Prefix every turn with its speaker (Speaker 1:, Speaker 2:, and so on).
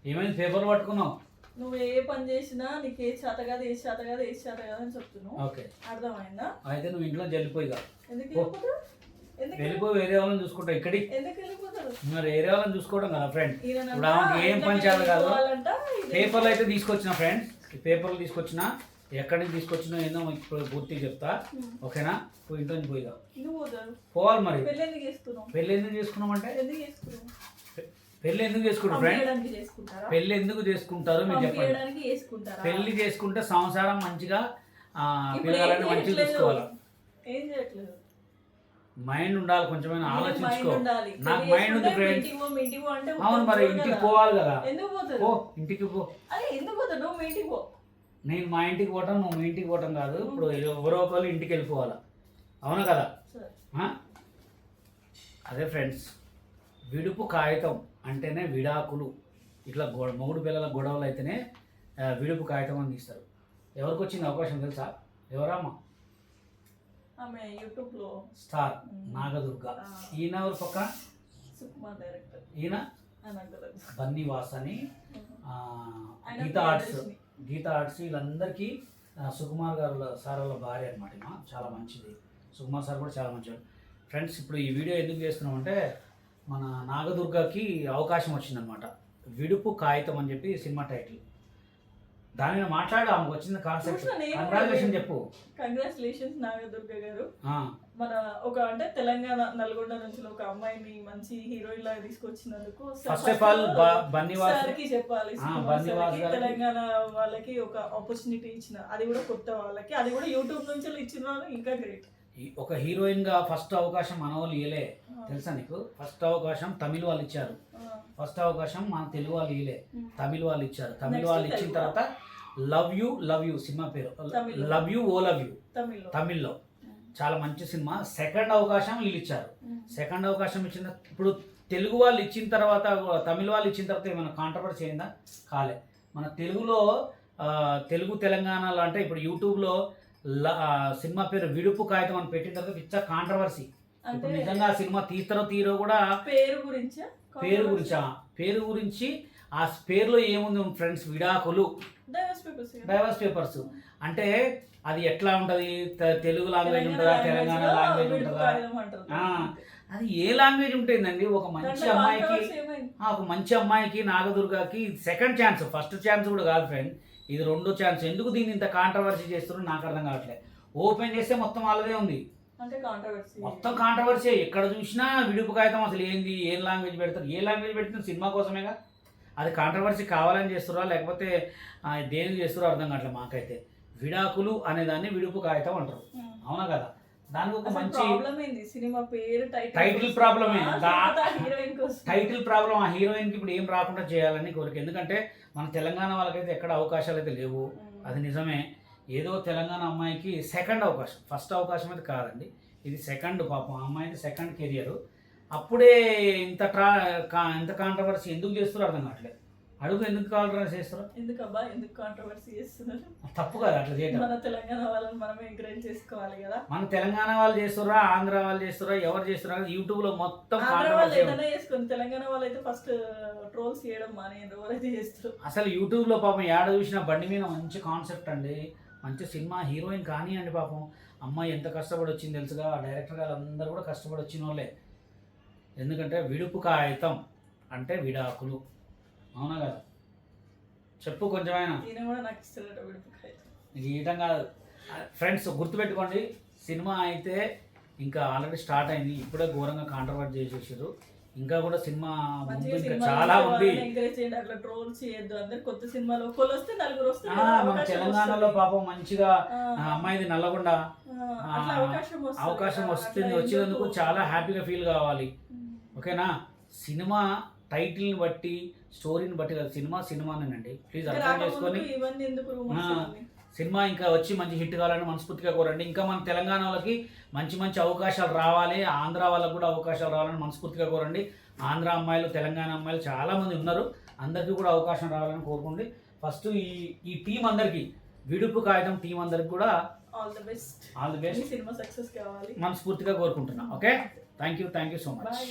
Speaker 1: ఏమైంది పేపర్లు పట్టుకున్నావు?
Speaker 2: నువ్వు ఏ పని చేసినా నీకు ఏ చేత కాదు ఏ చేత కాదు ఏ చేత కాదు అని చెప్తున్నావు.
Speaker 1: ఓకే,
Speaker 2: అర్థమైందా?
Speaker 1: అయితే నువ్వు ఇంట్లో వెళ్ళిపోయిగా.
Speaker 2: ఎందుకు వెళ్ళిపోతావు?
Speaker 1: వెళ్ళిపోయి వేరే వాళ్ళని చూసుకుంటావు. ఇక్కడి
Speaker 2: ఎందుకు వెళ్ళిపోతారు?
Speaker 1: మరి వేరే వాళ్ళని చూసుకోవడం కదా ఫ్రెండ్. ఇప్పుడు ఆమెకి ఏం పని చేయాలి కాదు. పేపర్లు అయితే తీసుకొచ్చిన ఫ్రెండ్స్, ఈ పేపర్లు తీసుకొచ్చిన, ఎక్కడి నుంచి తీసుకొచ్చినా ఏందో ఇప్పుడు పూర్తిగా చెప్తా. ఓకేనా? ఇప్పుడు ఇంట్లో నుంచి పోయిగా పోవాలి. మరి పెళ్ళి ఎందుకు చేసుకున్నాం అంటే పెళ్ళి ఎందుకు చేసుకుంటారు ఫ్రెండ్? పెళ్ళి ఎందుకు చేసుకుంటారు మీరు చెప్పండి. పెళ్లి చేసుకుంటే సంసారం మంచిగా పిల్లగాలని మంచిగా చూసుకోవాలి.
Speaker 2: ఏం చేయట్లేదు.
Speaker 1: మైండ్ ఉండాలి, కొంచెమైనా ఆలోచించుకో. నాకు మైండ్ ఉంది ఫ్రెండ్స్. అవును, మరి ఇంటికి పోవాలి కదా. పో, ఇంటికి పో. నేను మా ఇంటికి పోవటం, నువ్వు మీ ఇంటికి పోవటం కాదు. ఇప్పుడు ఎవరో ఒకరు ఇంటికి వెళ్ళిపోవాలా, అవును కదా? అదే ఫ్రెండ్స్, విడుపు కాగితం అంటేనే విడాకులు. ఇట్లా మొగుడు పిల్లల గొడవలు అయితేనే విడుపు కాగితం అని తీస్తారు. ఎవరికి వచ్చింది అవకాశం తెలుసా? ఎవరమ్మా?
Speaker 2: యూట్యూబ్లో
Speaker 1: స్టార్ నాగదుర్గ. ఈయన ఎవరు పక్కన? ఈయన బన్నీవాస్ అని, గీతా ఆర్ట్స్ వీళ్ళందరికీ సుకుమార్ గారు సార్ వాళ్ళ భార్య అనమాట. చాలా మంచిది. సుకుమార్ సార్ కూడా చాలా మంచివాడు ఫ్రెండ్స్. ఇప్పుడు ఈ వీడియో ఎందుకు చేస్తున్నామంటే మన నాగదుర్గకి అవకాశం వచ్చిందనమాట. విడుపు కాగితం అని చెప్పి సినిమా టైటిల్. దాని మీద మాట్లాడు, ఆమెకు వచ్చిన కాన్సెప్ట్. కంగ్రాచులేషన్ చెప్పు.
Speaker 2: కంగ్రాచులేషన్స్ నాగదుర్గ గారు. మన ఒక అంటే తెలంగాణ నల్గొండ నుంచి ఒక అమ్మాయిని మంచి హీరోయిన్ లాగా తీసుకొచ్చినందుకు
Speaker 1: ఫస్ట్ ఆఫ్ ఆల్ బన్నీవాస్
Speaker 2: కి చెప్పాలి. తెలంగాణ వాళ్ళకి ఒక ఆపర్చునిటీ ఇచ్చిన, అది కూడా కొత్త వాళ్ళకి, అది కూడా యూట్యూబ్ నుంచి ఇచ్చిన ఇంకా గ్రేట్.
Speaker 1: ఒక హీరోయిన్ గా ఫస్ట్ అవకాశం మన వాళ్ళు ఇయలే, తెలుసా నీకు? ఫస్ట్ అవకాశం తమిళ వాళ్ళు ఇచ్చారు. ఫస్ట్ అవకాశం మన తెలుగు వాళ్ళు ఇయలే, తమిళ వాళ్ళు ఇచ్చారు. తమిళ వాళ్ళు ఇచ్చిన తర్వాత లవ్ యూ సినిమా పేరు లవ్ యూ ఓ లవ్ యూ తమిళ్లో చాలా మంచి సినిమా. సెకండ్ అవకాశం వీళ్ళు ఇచ్చారు. సెకండ్ అవకాశం ఇచ్చిన ఇప్పుడు తెలుగు వాళ్ళు ఇచ్చిన తర్వాత తమిళ వాళ్ళు ఇచ్చిన తర్వాత ఏమైనా కాంట్రవర్సీ అయిందా? కాలే. మన తెలుగులో తెలుగు తెలంగాణలో అంటే ఇప్పుడు యూట్యూబ్లో సినిమా పేరు విడుపు కాగితం అని పెట్టిన తర్వాత పిచ్చా కాంట్రవర్సీ. ఇప్పుడు నిజంగా ఆ సినిమా తీరో కూడా పేరు గురించి ఆ పేరులో ఏముంది ఫ్రెండ్స్? విడాకులు, డైవర్స్ పేపర్స్. అంటే అది ఎట్లా ఉంటుంది? తెలుగు లాంగ్వేజ్ ఉంటుందా, తెలంగాణ లాంగ్వేజ్ ఉంటుందా? అది ఏ లాంగ్వేజ్ ఉంటుందండి? ఒక మంచి అమ్మాయికి నాగదుర్గకి సెకండ్ ఛాన్స్, ఫస్ట్ ఛాన్స్ కూడా కాదు ఫ్రెండ్, ఇది రెండో ఛాన్స్. ఎందుకు దీన్ని ఇంత కాంట్రవర్సీ చేస్తున్నారో నాకు అర్థం కావట్లేదు. ఓపెన్ చేస్తే మొత్తం వాళ్ళదే ఉంది, మొత్తం కాంట్రవర్సీ. ఎక్కడ చూసినా విడుపు కాగితం. అసలు ఏంది? ఏం లాంగ్వేజ్ పెడతారు? ఏ లాంగ్వేజ్ పెడుతుంది? సినిమా కోసమేగా. అది కాంట్రవర్సీ కావాలని చేస్తారా లేకపోతే దేనికి చేస్తారో అర్థం కావట్లేదు మాకైతే. విడాకులు అనేదాన్ని విడుపు కాగితం అంటారు, అవునా కదా? దానికి ఒక మంచి టైటిల్ ప్రాబ్లమే. Title problem. ఆ హీరోయిన్కి ఇప్పుడు ఏం రాకుండా చేయాలని కోరిక. ఎందుకంటే మన తెలంగాణ వాళ్ళకైతే ఎక్కడ అవకాశాలు అయితే లేవు, అది నిజమే. ఏదో తెలంగాణ అమ్మాయికి సెకండ్ అవకాశం, ఫస్ట్ అవకాశం అయితే కాదండి, ఇది సెకండ్. పాపం ఆ అమ్మాయిది సెకండ్ కెరియర్. అప్పుడే ఇంత కాంట్రవర్సీ ఎందుకు చేస్తారో అర్థం కావట్లేదు. అడుగు, ఎందుకు కాంట్రవర్సీ చేస్తారు?
Speaker 2: ఎందుకు కాంట్రవర్సీ చేస్తున్నారు?
Speaker 1: తప్పు కదా అట్లా చేయడం.
Speaker 2: మన తెలంగాణ వాళ్ళని మనమే ఎంకరేజ్ చేసుకోవాలి కదా.
Speaker 1: మన తెలంగాణ వాళ్ళు చేస్తారా, ఆంధ్ర వాళ్ళు చేస్తారా, ఎవరు చేస్తారా? యూట్యూబ్ లో మొత్తం
Speaker 2: తెలంగాణ వాళ్ళు అయితే ఫస్ట్ ట్రోల్స్ చేయడం ఎవరైతే చేస్తారు.
Speaker 1: అసలు యూట్యూబ్ లో పాపం ఏడ చూసిన బండి మీద మంచి కాన్సెప్ట్ అండి, మంచి సినిమా, హీరోయిన్ కానీ అండి. పాపం అమ్మాయి ఎంత కష్టపడి వచ్చింది తెలుసుగా. డైరెక్టర్ గారు అందరూ కూడా కష్టపడి వచ్చిన వాళ్ళే. ఎందుకంటే విడుపు కాగితం అంటే విడాకులు, అవునా కదా? చెప్పు కొంచెమైనా. గీయటం కాదు ఫ్రెండ్స్, గుర్తుపెట్టుకోండి. సినిమా అయితే ఇంకా ఆల్రెడీ స్టార్ట్ అయింది, ఇప్పుడే ఘోరంగా కాంట్రవర్ట్ చేసేసారు. ఇంకా కూడా సినిమా ఇంకా చాలా ఉంది. మన తెలంగాణలో పాపం మంచిగా అమ్మాయిది నల్లగొండ అవకాశం వస్తుంది, వచ్చేందుకు చాలా హ్యాపీగా ఫీల్ కావాలి. ఓకేనా? సినిమా టైటిల్ని బట్టి, స్టోరీని బట్టి కాదు, సినిమానేనండి. ప్లీజ్ అర్థం చేసుకొని సినిమా ఇంకా వచ్చి మంచి హిట్ కావాలని మనస్ఫూర్తిగా కోరండి. ఇంకా మన తెలంగాణ వాళ్ళకి మంచి అవకాశాలు రావాలి, ఆంధ్ర వాళ్ళకి కూడా అవకాశాలు రావాలని మనస్ఫూర్తిగా కోరండి. ఆంధ్ర అమ్మాయిలు, తెలంగాణ అమ్మాయిలు చాలామంది ఉన్నారు, అందరికీ కూడా అవకాశం రావాలని కోరుకోండి. ఫస్ట్ ఈ టీం అందరికీ, విడుపు కాగితం టీం అందరికి కూడా all the best. Cinema success కావాలి మనస్ఫూర్తిగా కోరుకుంటున్నా. Okay, thank you so much.